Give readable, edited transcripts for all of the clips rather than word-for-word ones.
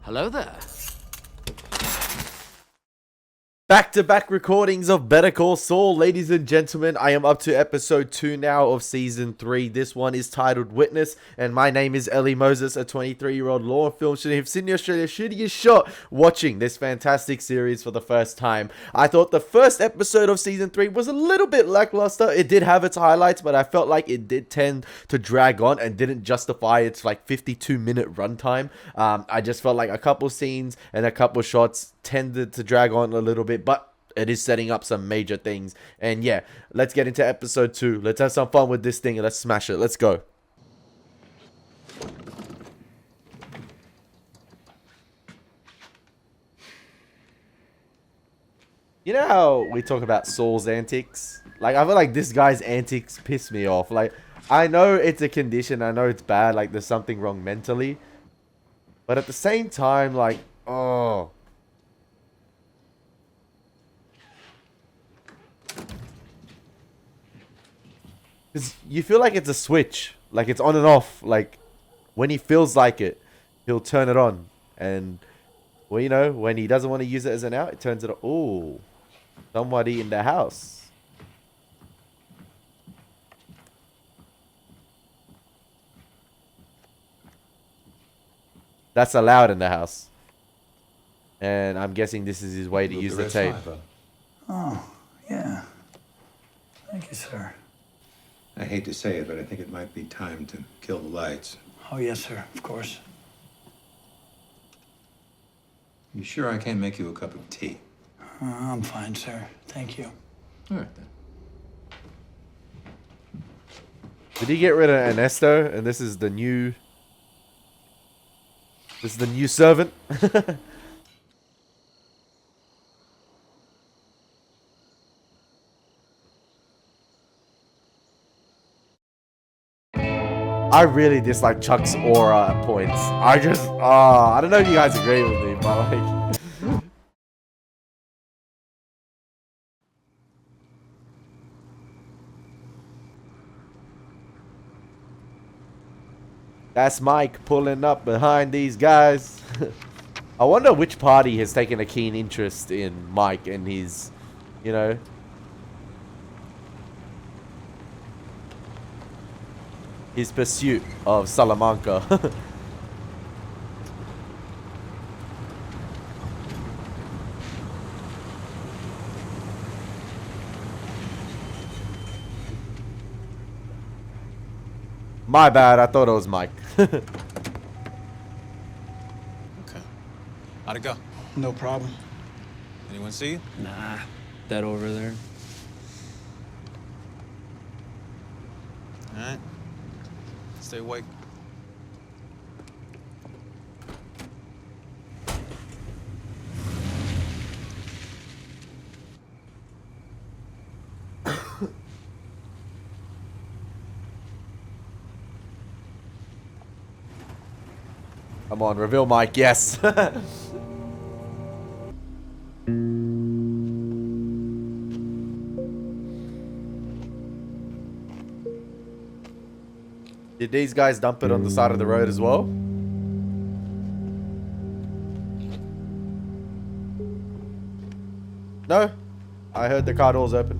Hello there. Back-to-back recordings of Better Call Saul, ladies and gentlemen. I am up to episode 2 now of season 3. This one is titled Witness, and my name is Elie Moses, a 23-year-old law and film student from Sydney, Australia, shooting his shot watching this fantastic series for the first time. I thought the first episode of season 3 was a little bit lackluster. It did have its highlights, but I felt like it did tend to drag on and didn't justify its like 52-minute runtime. I just felt like a couple scenes and a couple shots tended to drag on a little bit, but it is setting up some major things. And yeah, let's get into episode 2. Let's have some fun with this thing and let's smash it. Let's go. You know how we talk about Saul's antics? Like, I feel like this guy's antics piss me off. Like, I know it's a condition, I know it's bad, like there's something wrong mentally, but at the same time, like, oh, because you feel like it's a switch. Like, it's on and off. Like, when he feels like it, he'll turn it on. And, well, you know, when he doesn't want to use it as an out, it turns it on. Ooh, somebody in the house. That's allowed in the house. And I'm guessing this is his way to use the tape. Oh, yeah. Thank you, sir. I hate to say it, but I think it might be time to kill the lights. Oh, yes, sir. Of course. You sure I can't make you a cup of tea? I'm fine, sir. Thank you. All right, then. Did he get rid of Ernesto? And this is the new... This is the new servant? I really dislike Chuck's aura at points. I just, I don't know if you guys agree with me, but like... That's Mike pulling up behind these guys. I wonder which party has taken a keen interest in Mike and his, you know... his pursuit of Salamanca. My bad, I thought it was Mike. Okay. How'd it go? No problem. Anyone see you? Nah, that over there. All right. Stay awake. Come on, reveal Mike, yes. Did these guys dump it on the side of the road as well? No? I heard the car doors open.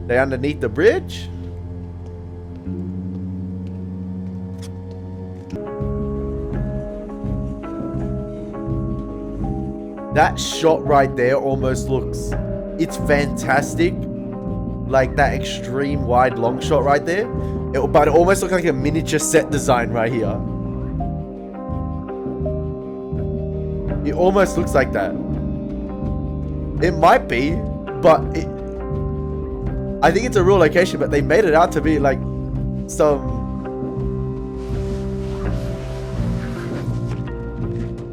They underneath the bridge? That shot right there almost looks... It's fantastic. Like that extreme wide long shot right there. But it almost looks like a miniature set design right here. It almost looks like that. It might be, but I think it's a real location, but they made it out to be like some...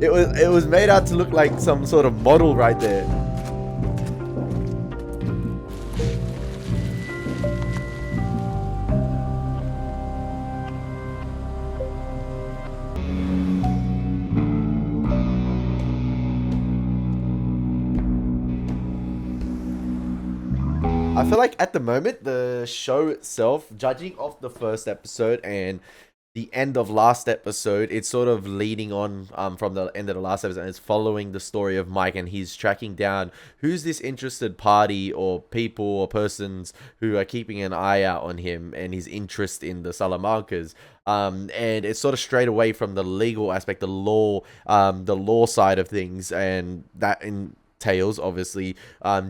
It was made out to look like some sort of model right there. I feel like at the moment, the show itself, judging off the first episode and the end of last episode, it's sort of leading on from the end of the last episode, and it's following the story of Mike, and he's tracking down who's this interested party or people or persons who are keeping an eye out on him and his interest in the Salamancas. And it's sort of straight away from the legal aspect, the law side of things, and that entails obviously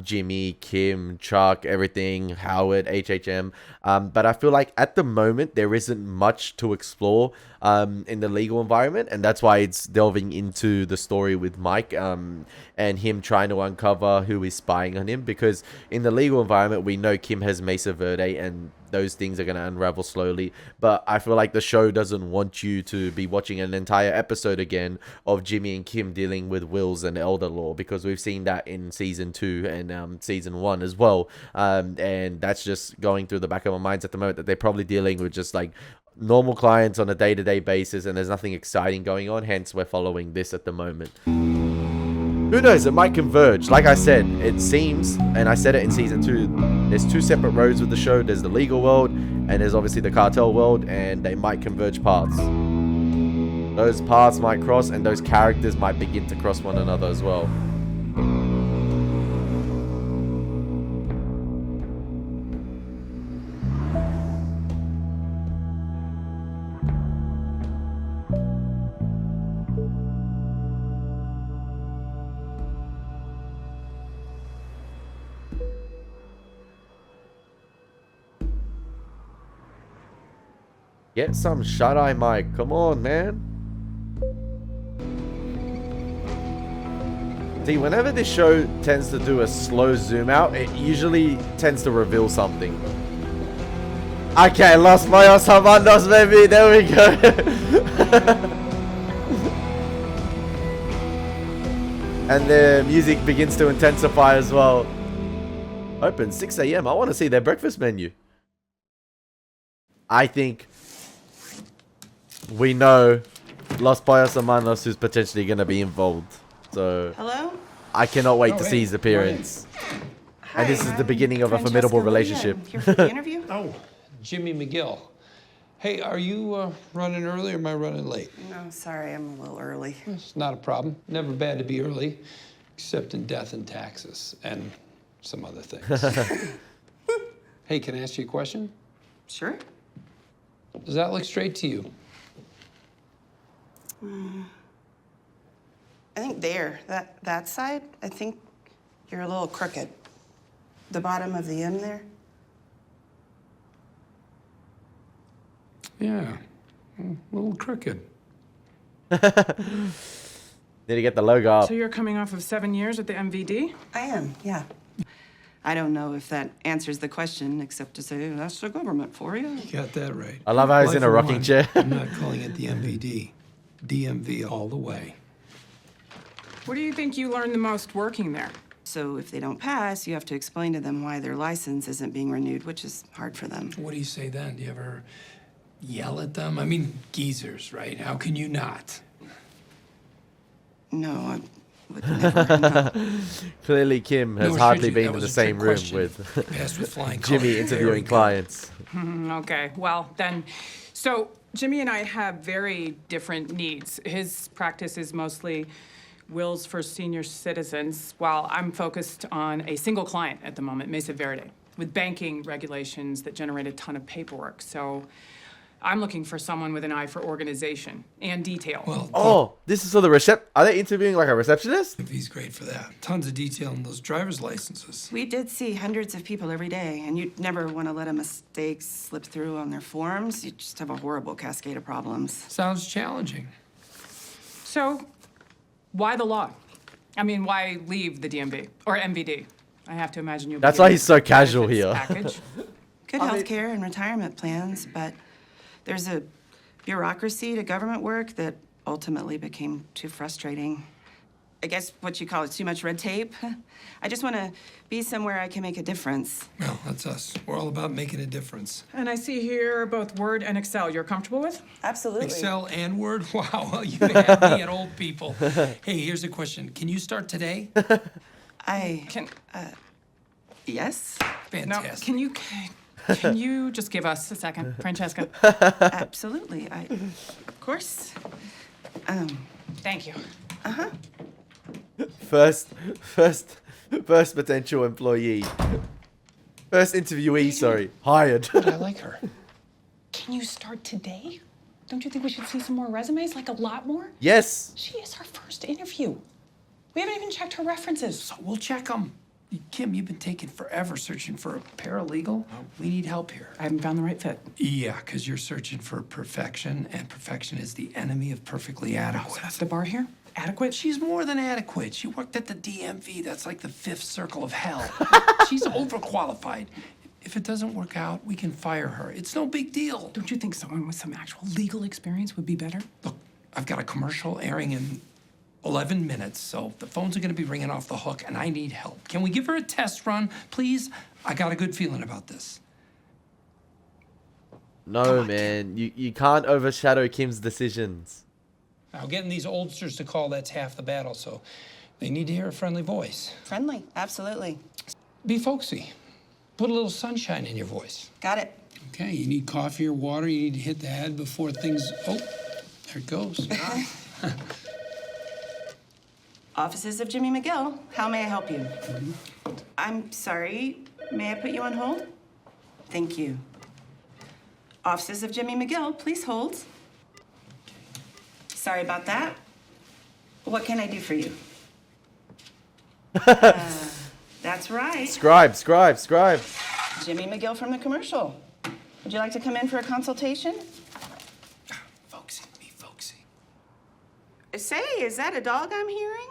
Jimmy, Kim, Chuck, everything, Howard, HHM. But I feel like at the moment there isn't much to explore in the legal environment, and that's why it's delving into the story with Mike and him trying to uncover who is spying on him, because in the legal environment we know Kim has Mesa Verde and those things are going to unravel slowly. But I feel like the show doesn't want you to be watching an entire episode again of Jimmy and Kim dealing with wills and elder law, because we've seen that in season 2 and season 1 as well. And that's just going through the back of my minds at the moment, that they're probably dealing with just like normal clients on a day-to-day basis, and there's nothing exciting going on. Hence, we're following this at the moment. Who knows? It might converge. Like I said, it seems, and I said it in season 2, there's 2 separate roads with the show. There's the legal world, and there's obviously the cartel world, and they might converge paths. Those paths might cross, and those characters might begin to cross one another as well. Get some shut-eye, Mike. Come on, man. See, whenever this show tends to do a slow zoom out, it usually tends to reveal something. Okay, Los Mayos Hamandos, baby. There we go. And the music begins to intensify as well. Open 6 a.m. I want to see their breakfast menu. I think we know Los Pollos Hermanos is potentially going to be involved. So Hello? I cannot wait to see his appearance. And this is the beginning of a formidable relationship. Here for the interview? Oh, Jimmy McGill. Hey, are you running early or am I running late? No, sorry, I'm a little early. It's not a problem. Never bad to be early, except in death and taxes and some other things. Hey, can I ask you a question? Sure. Does that look straight to you? I think that side, I think you're a little crooked. The bottom of the M there. Yeah, a little crooked. Need to get the logo up. So you're coming off of 7 years at the MVD? I am, yeah. I don't know if that answers the question, except to say that's the government for you. You got that right. I love how he's Well, in a for rocking one, chair. I'm not calling it the MVD. DMV all the way. What do you think you learned the most working there? So if they don't pass, you have to explain to them why their license isn't being renewed, which is hard for them. What do you say then? Do you ever yell at them? I mean, geezers, right? How can you not? No, I would never. No. Clearly, Kim has Nor hardly should you. been That in was the a same trick room question. with Passed with flying Jimmy colors. There interviewing we go. clients. Okay, well then, so Jimmy and I have very different needs. His practice is mostly wills for senior citizens, while I'm focused on a single client at the moment, Mesa Verde, with banking regulations that generate a ton of paperwork. So I'm looking for someone with an eye for organization and detail. Well, Oh, this is for the Are they interviewing like a receptionist? if he's great for that. Tons of detail in those driver's licenses. We did see hundreds of people every day, and you'd never want to let a mistake slip through on their forms. You'd just have a horrible cascade of problems. Sounds challenging. So, why the law? I mean, why leave the DMV or MVD? I have to imagine you'll be That's why getting he's so a casual benefits here. package. Good health care and retirement plans, but there's a bureaucracy to government work that ultimately became too frustrating. I guess what you call it, too much red tape. I just want to be somewhere I can make a difference. Well, that's us. We're all about making a difference. And I see here both Word and Excel you're comfortable with? Absolutely. Excel and Word? Wow, you had me at old people. Hey, here's a question. Can you start today? I, Can, yes? no, Fantastic. can you, Can you just give us a second, Francesca? Absolutely. Of course. Thank you. First potential employee. First interviewee, sorry. Hired. But I like her. Can you start today? Don't you think we should see some more resumes, like a lot more? Yes. She is our first interview. We haven't even checked her references. So we'll check them. Kim, you've been taking forever searching for a paralegal. We need help here. I haven't found the right fit. Yeah, because you're searching for perfection, and perfection is the enemy of perfectly adequate. That's the bar here? Adequate? She's more than adequate. She worked at the DMV. That's like the 5th circle of hell. She's overqualified. If it doesn't work out, we can fire her. It's no big deal. Don't you think someone with some actual legal experience would be better? Look, I've got a commercial airing in 11 minutes, so the phones are gonna be ringing off the hook, and I need help. Can we give her a test run, please? I got a good feeling about this. No, man. You can't overshadow Kim's decisions. Now, getting these oldsters to call, that's half the battle, so they need to hear a friendly voice. Friendly, absolutely. Be folksy. Put a little sunshine in your voice. Got it. Okay, you need coffee or water. You need to hit the head before things... Oh, there it goes. Offices of Jimmy McGill. How may I help you? I'm sorry. May I put you on hold? Thank you. Offices of Jimmy McGill, please hold. Sorry about that. What can I do for you? That's right. Scribe. Jimmy McGill from the commercial. Would you like to come in for a consultation? Folksy, be folksy. Say, is that a dog I'm hearing?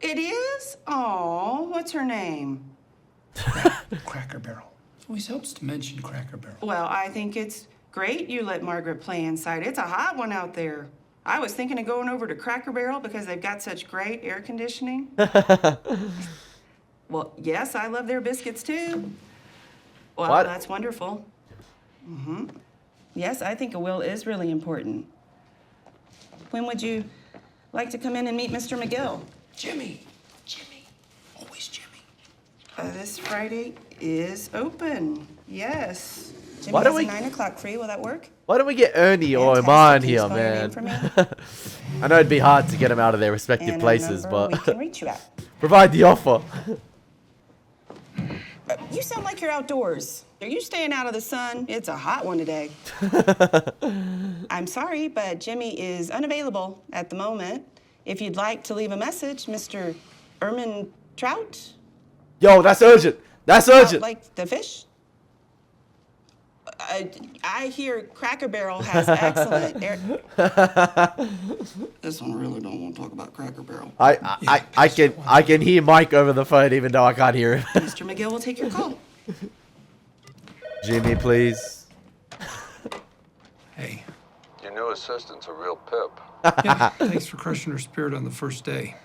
It is? Oh, what's her name? Cracker Barrel. Always helps to mention Cracker Barrel. Well, I think it's great you let Margaret play inside. It's a hot one out there. I was thinking of going over to Cracker Barrel because they've got such great air conditioning. Well, yes, I love their biscuits too. Well, What? that's wonderful. Yes, I think a will is really important. When would you like to come in and meet Mr. McGill? Jimmy. Always Jimmy. This Friday is open. Yes. Jimmy Why don't has we- a 9 o'clock free. Will that work? Why don't we get Ernie or Fantastic. Iman Can you here, spell your name man? for me? I know it'd be hard to get them out of their respective And a places, number we but can reach you at. provide the offer. You sound like you're outdoors. Are you staying out of the sun? It's a hot one today. I'm sorry, but Jimmy is unavailable at the moment. If you'd like to leave a message, Mr. Erman Trout? Yo, that's urgent. That's urgent. Like the fish? I hear Cracker Barrel has excellent air. This one really don't want to talk about Cracker Barrel. I can hear Mike over the phone even though I can't hear him. Mr. McGill will take your call. Jimmy, please. Hey. Your new assistant's a real pip. Yeah, thanks for crushing her spirit on the first day.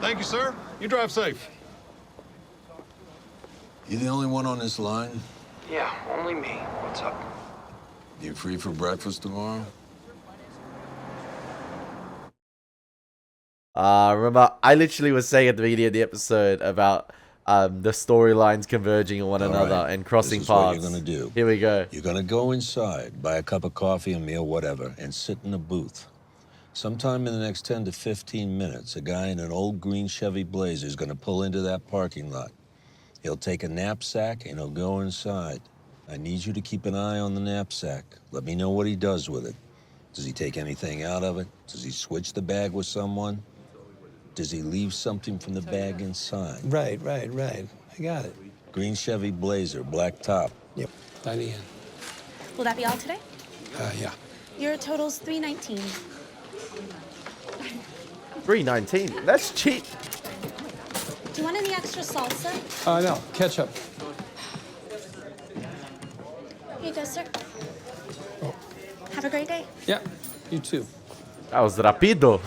Thank you, sir. You drive safe. You the only one on this line? Yeah, only me. What's up? You free for breakfast tomorrow? Remember, I literally was saying at the beginning of the episode about the storylines converging on one All another right. and crossing This is what paths. you're gonna do. Here we go. You're gonna go inside, buy a cup of coffee, a meal, whatever, and sit in a booth. Sometime in the next 10 to 15 minutes, a guy in an old green Chevy Blazer is gonna pull into that parking lot. He'll take a knapsack and he'll go inside. I need you to keep an eye on the knapsack. Let me know what he does with it. Does he take anything out of it? Does he switch the bag with someone? Does he leave something from the bag inside? Right. I got it. Green Chevy Blazer, black top. Yep. Diane. Will that be all today? Yeah. Your total's $319. $3.19. That's cheap. Do you want any extra salsa? No, ketchup. Here you go, sir. Have a great day. Yeah, you too. That was rapido.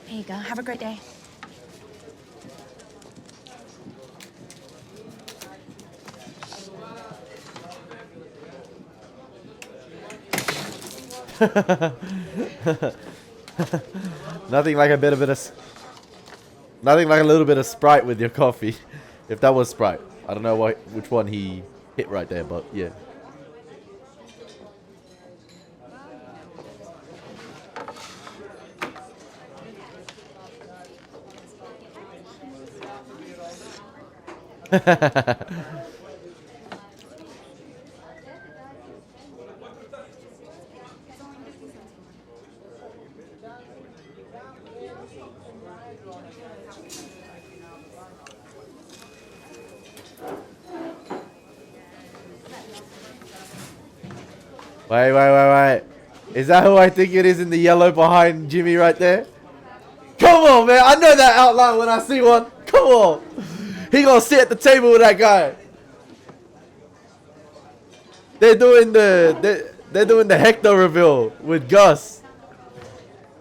Here you go. Have a great day. Nothing like a bit of Nothing like a little bit of Sprite with your coffee. If that was Sprite. I don't know which one he hit right there, but yeah. Wait. Is that who I think it is in the yellow behind Jimmy right there? Come on, man. I know that outline when I see one. Come on. He gonna sit at the table with that guy. They're doing the Hector reveal with Gus.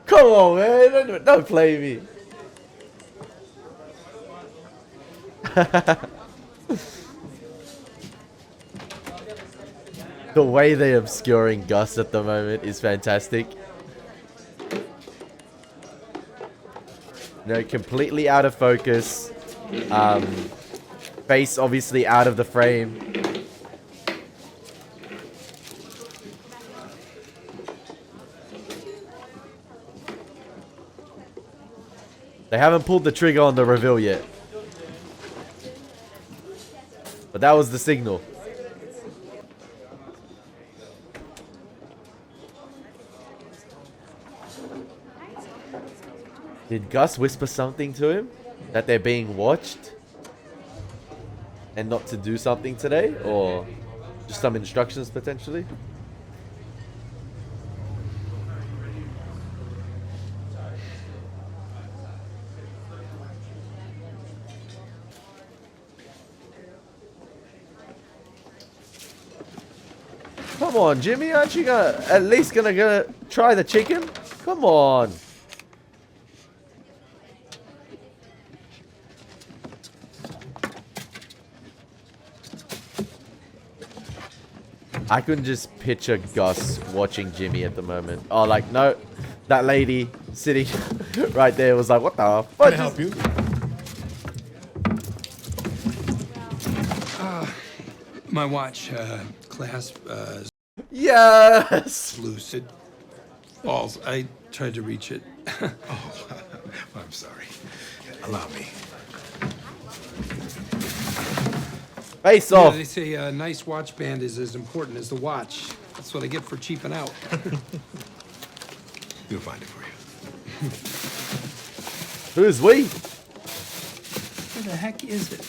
Come on, man. Don't play me. The way they're obscuring Gus at the moment is fantastic. No, completely out of focus. Face obviously out of the frame. They haven't pulled the trigger on the reveal yet. But that was the signal. Did Gus whisper something to him? That they're being watched? And not to do something today? Or just some instructions potentially? Come on, Jimmy, aren't you at least gonna try the chicken? Come on. I couldn't just picture Gus watching Jimmy at the moment. Oh, like, no. That lady sitting right there was like, what the fuck? Can I help you? My watch, clasp, yes! lucid. Balls. I tried to reach it. Oh, I'm sorry. Allow me. Face Yeah, off. they say a nice watch band is as important as the watch. That's what I get for cheaping out. We'll find it for you. Who's we? Where the heck is it?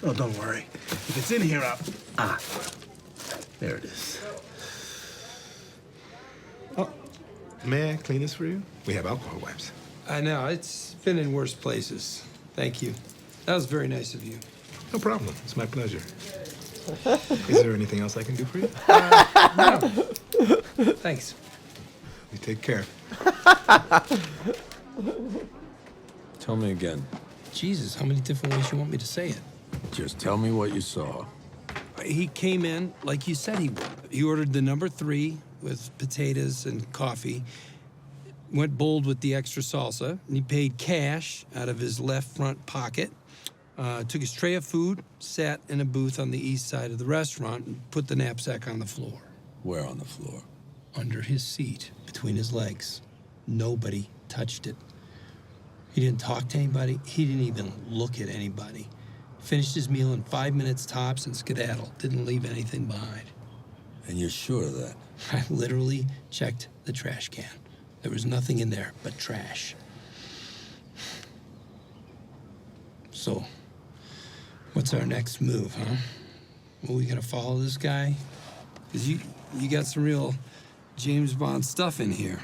Oh, don't worry. If it's in here, there it is. Oh, may I clean this for you? We have alcohol wipes. I know, it's been in worse places. Thank you. That was very nice of you. No problem. It's my pleasure. Is there anything else I can do for you? No. Thanks. You take care. Tell me again. Jesus, how many different ways you want me to say it? Just tell me what you saw. He came in like you said he would. He ordered the number 3 with potatoes and coffee. Went bold with the extra salsa. And he paid cash out of his left front pocket. Took his tray of food, sat in a booth on the east side of the restaurant, and put the knapsack on the floor. Where on the floor? Under his seat, between his legs. Nobody touched it. He didn't talk to anybody. He didn't even look at anybody. Finished his meal in 5 minutes tops and skedaddled. Didn't leave anything behind. And you're sure of that? I literally checked the trash can. There was nothing in there but trash. So, what's our next move, huh? Are we gonna follow this guy? Because you got some real James Bond stuff in here.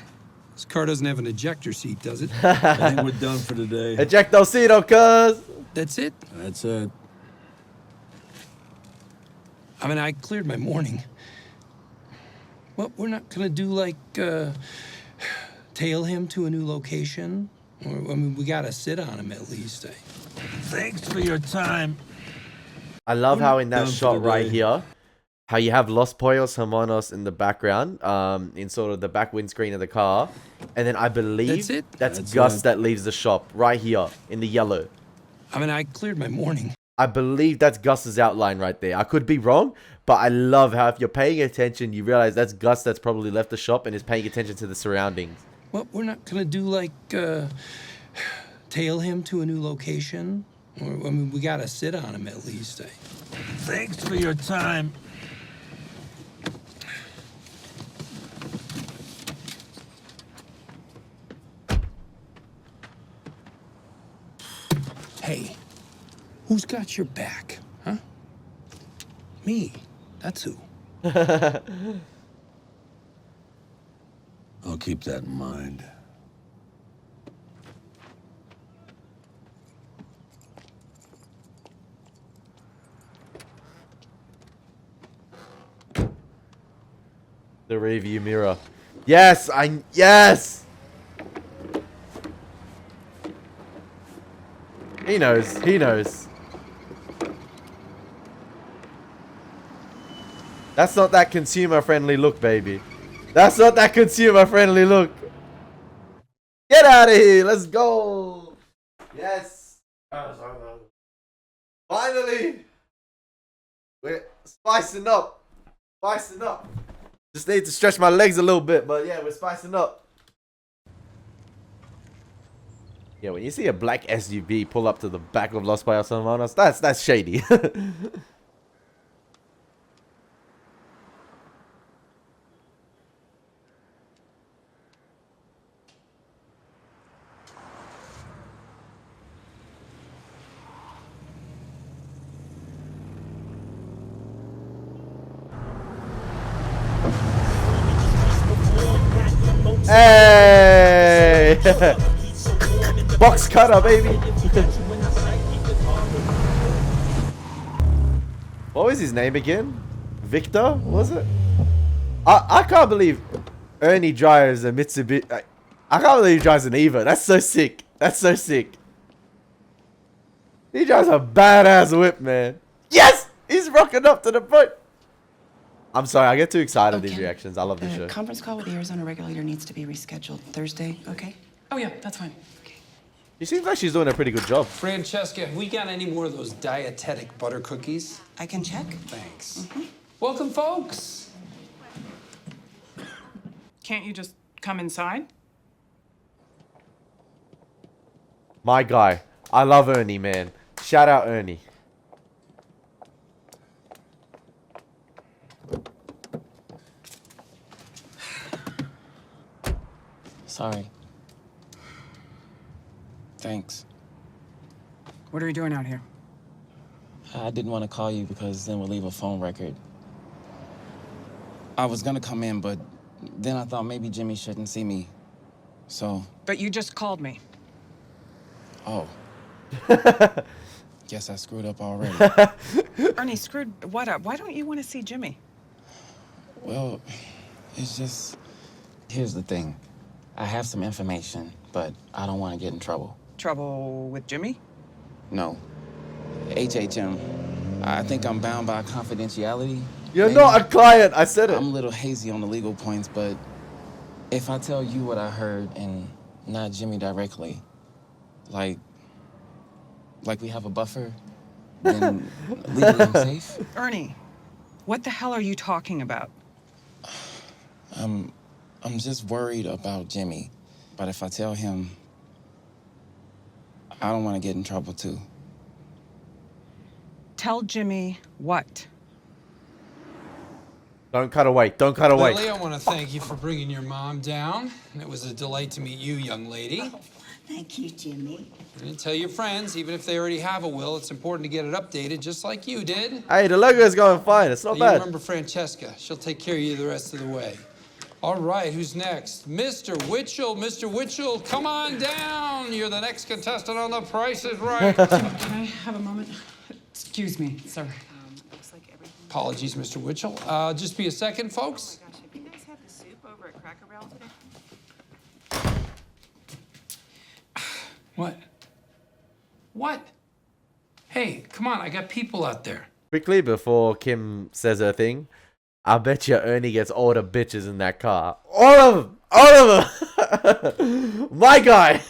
This car doesn't have an ejector seat, does it? I think we're done for today. Ejectocito, cuz. That's it? That's it. I mean, I cleared my morning. Well, we're not gonna do like, tail him to a new location? Or, I mean, we gotta sit on him at least. Thanks for your time. I love how in that Done for shot the right day. here, how you have Los Pollos Hermanos in the background, in sort of the back windscreen of the car. And then I believe that's Gus that leaves the shop right here in the yellow. I mean, I cleared my morning. I believe that's Gus's outline right there. I could be wrong, but I love how if you're paying attention, you realize that's Gus that's probably left the shop and is paying attention to the surroundings. Well, we're not gonna do like, tail him to a new location. I mean, we gotta sit on him at least. Thanks for your time. Hey, who's got your back, huh? Me, that's who. I'll keep that in mind. The rearview mirror. Yes, yes! He knows, he knows. That's not that consumer-friendly look, baby. That's not that consumer-friendly look. Get out of here, let's go. Yes. Finally. We're spicing up. Spicing up. Just need to stretch my legs a little bit, but yeah, we're spicing up. Yeah, when you see a black SUV pull up to the back of Los Pollos Hermanos, that's shady. Hey! Box cutter, baby! What was his name again? Victor, was it? I can't believe Ernie drives a Mitsubishi. I can't believe he drives an Eva. That's so sick. That's so sick. He drives a badass whip, man. Yes! He's rocking up to the front. I'm sorry, I get too excited at these reactions. I love this show. Conference call with the Arizona regulator needs to be rescheduled Thursday, okay? Oh, yeah, that's fine. She seems like she's doing a pretty good job. Francesca, have we got any more of those dietetic butter cookies? I can check. Thanks. Welcome, folks. Can't you just come inside? My guy. I love Ernie, man. Shout out Ernie. Sorry. Thanks. What are you doing out here? I didn't want to call you because then we'll leave a phone record. I was gonna come in, but then I thought maybe Jimmy shouldn't see me. So. But you just called me. Oh. Guess I screwed up already. Ernie, screwed what up? Why don't you want to see Jimmy? Well, it's just. Here's the thing. I have some information, but I don't want to get in trouble. Trouble with Jimmy? No. HHM. I think I'm bound by confidentiality. You're not a client. I said it. I'm a little hazy on the legal points, but if I tell you what I heard and not Jimmy directly, like we have a buffer, then legally I'm safe. Ernie, what the hell are you talking about? I'm just worried about Jimmy, but if I tell him, I don't want to get in trouble too. Tell Jimmy what? Don't cut away. Don't cut away. Lily, I want to thank you for bringing your mom down. It was a delight to meet you, young lady. Thank you, Jimmy. And tell your friends, even if they already have a will, it's important to get it updated, just like you did. Hey, the logo is going fine. It's not You bad. remember Francesca. She'll take care of you the rest of the way. All right, who's next? Mr. Witchell. Mr. Witchell, come on down. You're the next contestant on The Price is Right. Can I have a moment? Excuse me, sir. Apologies, Mr. Witchell. Just be a second, folks. Oh my gosh, have you guys had the soup over at Cracker Barrel today? What? What? Hey, come on, I got people out there. Quickly, before Kim says her thing, I bet you Ernie gets all the bitches in that car. All of them! All of them! My guy!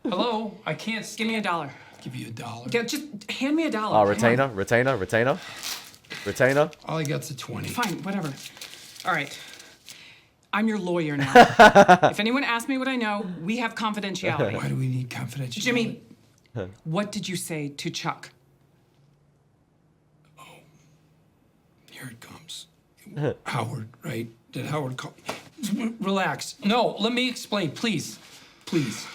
Hello, I can't Give me $1. give you $1. Yeah, just hand me $1. Oh, Come on. retainer. All I got's a 20. Fine, whatever. All right. I'm your lawyer now. If anyone asks me what I know, we have confidentiality. Why do we need confidentiality? Jimmy, what did you say to Chuck? Here it comes. Howard, right? Did Howard call? Relax. No, let me explain, please. Please.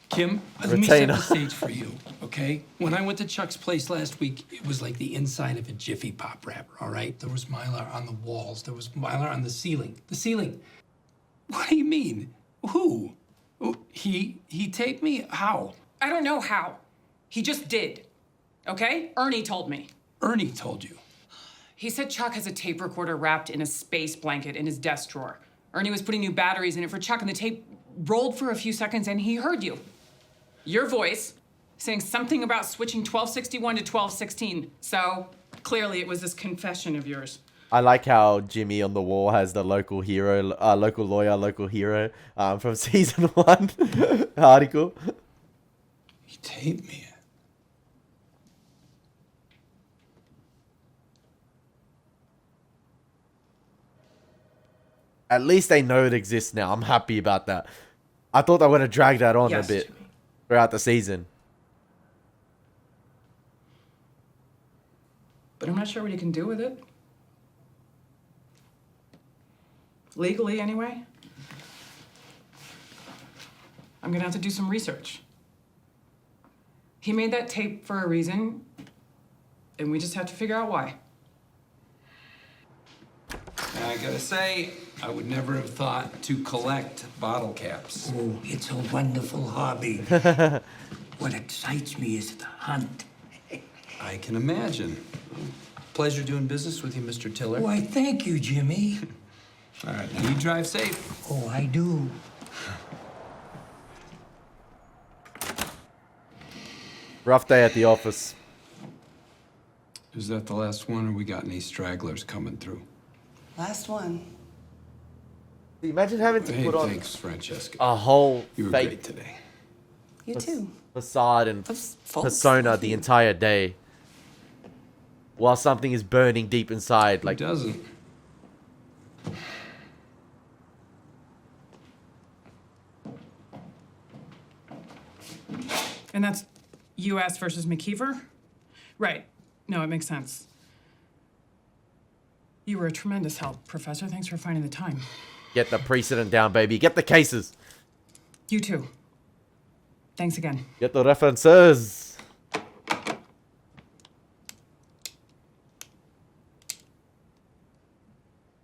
Kim, let me set the stage for you, okay? When I went to Chuck's place last week, it was like the inside of a Jiffy Pop wrapper, all right? There was Mylar on the walls. There was Mylar on the ceiling. The ceiling. What do you mean? Who? He taped me? How? I don't know how. He just did. Okay? Ernie told me. Ernie told you. He said Chuck has a tape recorder wrapped in a space blanket in his desk drawer. Ernie was putting new batteries in it for Chuck, and the tape rolled for a few seconds, and he heard you. Your voice saying something about switching 1261 to 1216. So clearly it was this confession of yours. I like how Jimmy on the wall has the local hero, local lawyer, local hero from season 1 article. He taped me. At least they know it exists now. I'm happy about that. I thought they would have dragged that on a bit throughout the season. But I'm not sure what he can do with it. Legally, anyway. I'm gonna have to do some research. He made that tape for a reason, and we just have to figure out why. I gotta say, I would never have thought to collect bottle caps. Oh, it's a wonderful hobby. What excites me is the hunt. I can imagine. Pleasure doing business with you, Mr. Tiller. Why, thank you, Jimmy. All right, now you drive safe. Oh, I do. Rough day at the office. Is that the last one, or we got any stragglers coming through? Last one. Imagine having to put on thanks, Francesca. a whole You were fake great today. You too. facade and Folks persona like the you. entire day, while something is burning deep inside. Like, Who doesn't? And that's U.S. versus McKeever? Right. No, it makes sense. You were a tremendous help, Professor. Thanks for finding the time. get the precedent down, baby. Get the cases. You too. Thanks again. Get the references.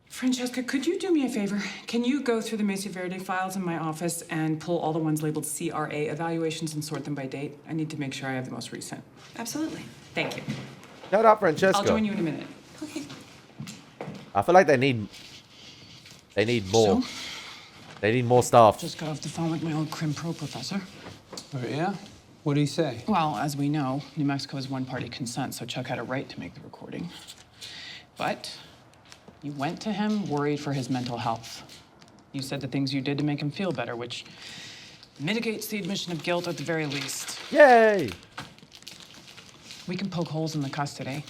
Francesca, could you do me a favor? Can you go through the Mesa Verde files in my office and pull all the ones labeled CRA evaluations and sort them by date? I need to make sure I have the most recent. Absolutely. Thank you. Shut up, Francesca. I'll join you in a minute. Okay. I feel like they need more. So? They need more staff. Just got off the phone with my old Crim Pro professor. Oh, yeah? What did he say? Well, as we know, New Mexico is one-party consent, so Chuck had a right to make the recording. But you went to him worried for his mental health. You said the things you did to make him feel better, which mitigates the admission of guilt at the very least. Yay! We can poke holes in the custody.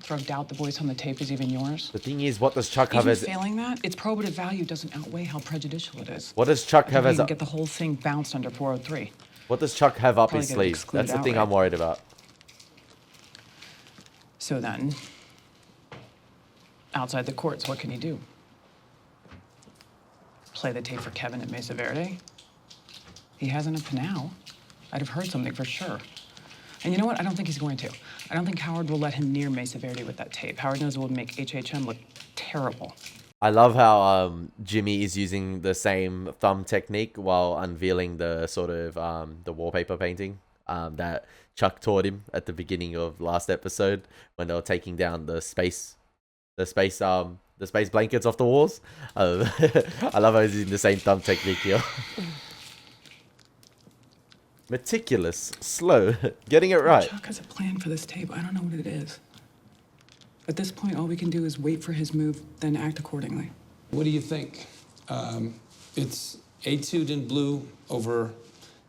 Throw doubt the voice on the tape is even yours. The thing is, what does Chuck have Even as... failing that, its probative value doesn't outweigh how prejudicial it is. What does Chuck have You as can a... get the whole thing bounced under 403. What does Chuck have up his Probably get it sleeve? excluded That's the thing outright. I'm worried about. So then, outside the courts, what can he do? Play the tape for Kevin at Mesa Verde? He hasn't up to now. I'd have heard something for sure. And you know what? I don't think he's going to. I don't think Howard will let him near Mesa Verde with that tape. Howard knows it will make HHM look terrible. I love how Jimmy is using the same thumb technique while unveiling the sort of the wallpaper painting that Chuck taught him at the beginning of last episode when they were taking down the space blankets off the walls. I love how he's using the same thumb technique here. Meticulous, slow, getting it right. Chuck has a plan for this tape. I don't know what it is. At this point, all we can do is wait for his move, then act accordingly. What do you think? It's Etude in Blue over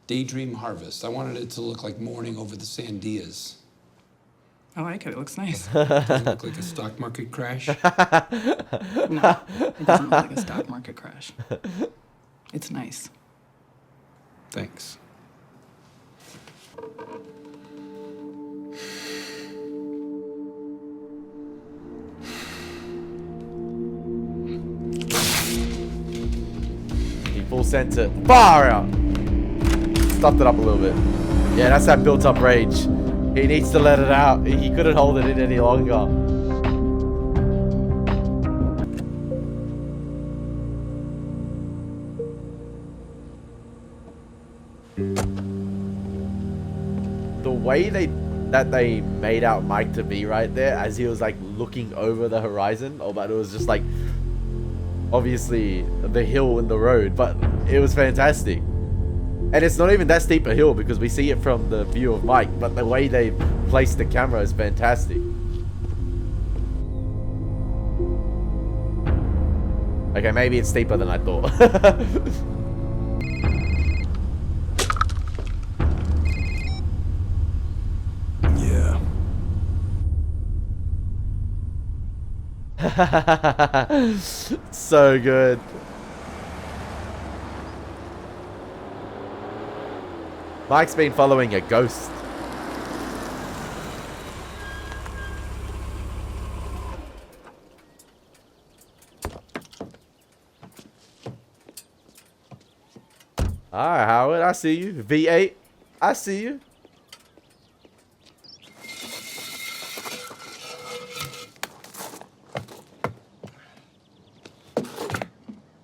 Daydream Harvest. I wanted it to look like morning over the Sandias. I like it. It looks nice. Doesn't look like a stock market crash. No, it doesn't look like a stock market crash. It's nice. Thanks. He full sent it far out. Stuffed it up a little bit. Yeah, that's that built up rage. He needs to let it out. He couldn't hold it in any longer. The way that they made out Mike to be right there as he was like looking over the horizon. Oh, but it was just like obviously the hill and the road, but it was fantastic. And it's not even that steep a hill because we see it from the view of Mike, but the way they placed the camera is fantastic. Okay, maybe it's steeper than I thought. Yeah. So good. Mike's been following a ghost. Alright, Howard, I see you. V8, I see you.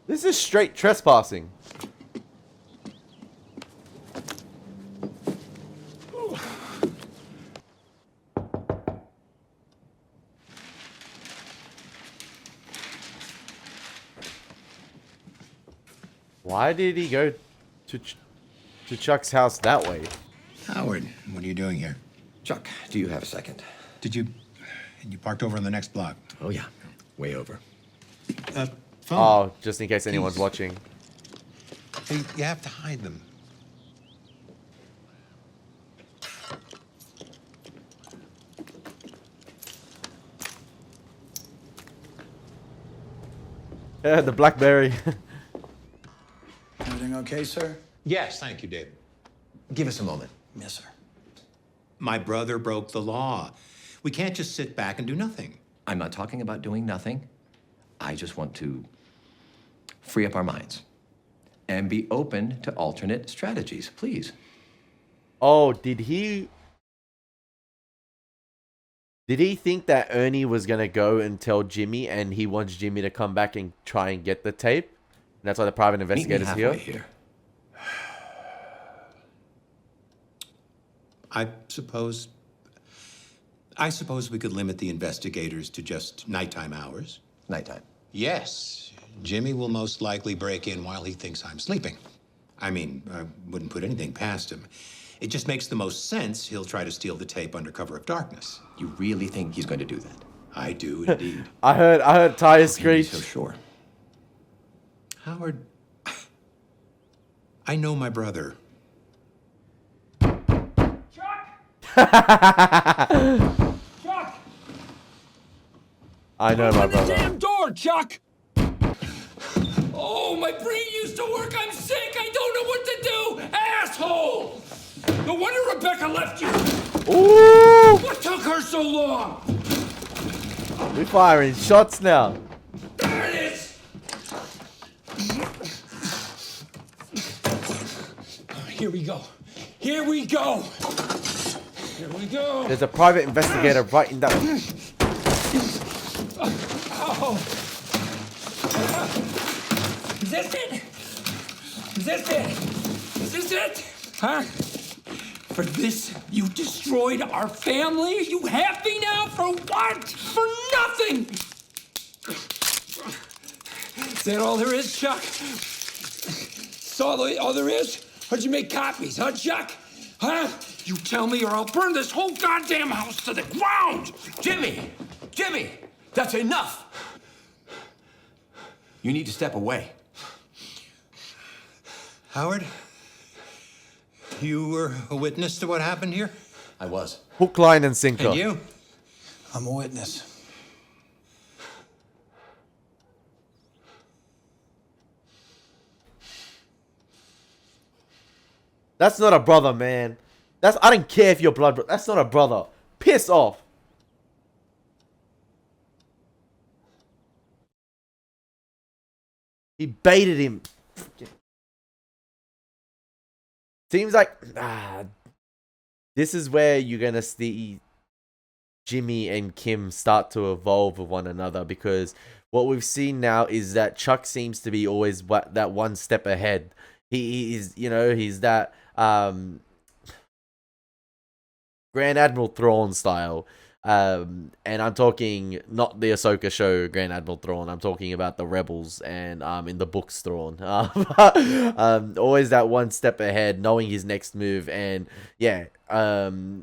This is straight trespassing. Why did he go to Chuck's house that way? Howard, what are you doing here? Chuck, do you have a second? You parked over on the next block? Oh, yeah. Way over. Phone. Oh, just in case anyone's watching. Hey, you have to hide them. Yeah, the BlackBerry. Everything okay, sir? Yes, thank you, David. Give us a moment. Yes, sir. My brother broke the law. We can't just sit back and do nothing. I'm not talking about doing nothing. I just want to free up our minds and be open to alternate strategies, please. Oh, did he think that Ernie was gonna go and tell Jimmy, and he wants Jimmy to come back and try and get the tape? And that's why the private investigator's Meet me here. halfway here. I suppose we could limit the investigators to just nighttime hours. Nighttime. Yes. Jimmy will most likely break in while he thinks I'm sleeping. I mean, I wouldn't put anything past him. It just makes the most sense he'll try to steal the tape under cover of darkness. You really think he's going to do that? I do indeed. I heard tires screech. So sure. Howard, I know my brother. Chuck! I know my Open the brother. damn door, Chuck! Oh, my brain used to work. I'm sick. I don't know what to do. Asshole! No wonder Rebecca left you. Ooh! What took her so long? We're firing shots now. There it is. Here we go. Here we go. Here we go. There's a private investigator right in that. Oh. Is this it? Is this it? Is this it? Huh? For this, you destroyed our family? You happy now? For what? For nothing! Is that all there is, Chuck? That's all there is? How'd you make copies, huh, Chuck? Huh? You tell me or I'll burn this whole goddamn house to the ground! Jimmy! Jimmy, that's enough. You need to step away. Howard, you were a witness to what happened here? I was. Hook, line, and sinker. And you? I'm a witness. That's not a brother, man. I don't care if you're blood, bro. That's not a brother. Piss off. He baited him. Seems like this is where you're gonna see Jimmy and Kim start to evolve with one another, because what we've seen now is that Chuck seems to be always that one step ahead. He is, you know, he's that Grand Admiral Thrawn style. And I'm talking not the Ahsoka show Grand Admiral Thrawn. I'm talking about the Rebels and in the books Thrawn. Always that one step ahead, knowing his next move. And yeah,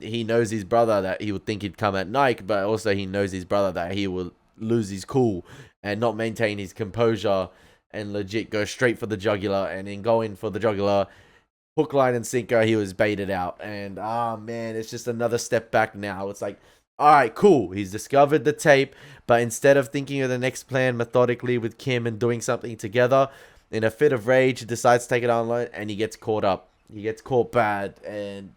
he knows his brother that he would think he'd come at night, but also he knows his brother that he will lose his cool and not maintain his composure and legit go straight for the jugular. And in going for the jugular, hook, line, and sinker, he was baited out. And man, it's just another step back now. It's like, all right, cool. He's discovered the tape, but instead of thinking of the next plan methodically with Kim and doing something together, in a fit of rage, he decides to take it online, and he gets caught up. He gets caught bad, and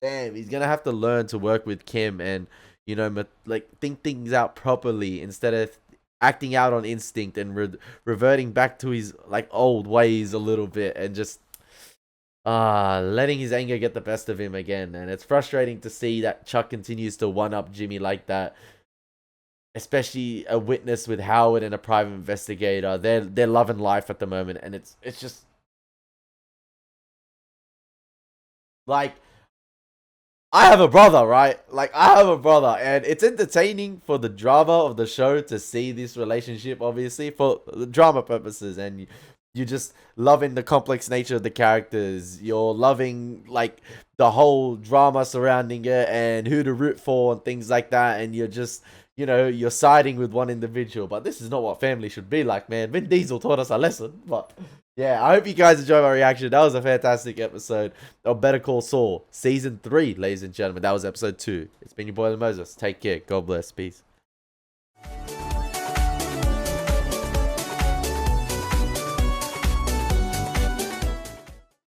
damn, he's gonna have to learn to work with Kim and, you know, like think things out properly instead of acting out on instinct and reverting back to his like old ways a little bit and just letting his anger get the best of him again. And it's frustrating to see that Chuck continues to one-up Jimmy like that, especially a witness with Howard and a private investigator. They're loving life at the moment, and it's just like, I have a brother, right? Like, I have a brother, and it's entertaining for the drama of the show to see this relationship, obviously, for the drama purposes, and you're just loving the complex nature of the characters. You're loving, like, the whole drama surrounding it and who to root for and things like that. And you're just, you know, you're siding with one individual. But this is not what family should be like, man. Vin Diesel taught us a lesson. But yeah, I hope you guys enjoyed my reaction. That was a fantastic episode of Better Call Saul. Season 3, ladies and gentlemen. That was episode 2. It's been your boy, Elie Moses. Take care. God bless. Peace.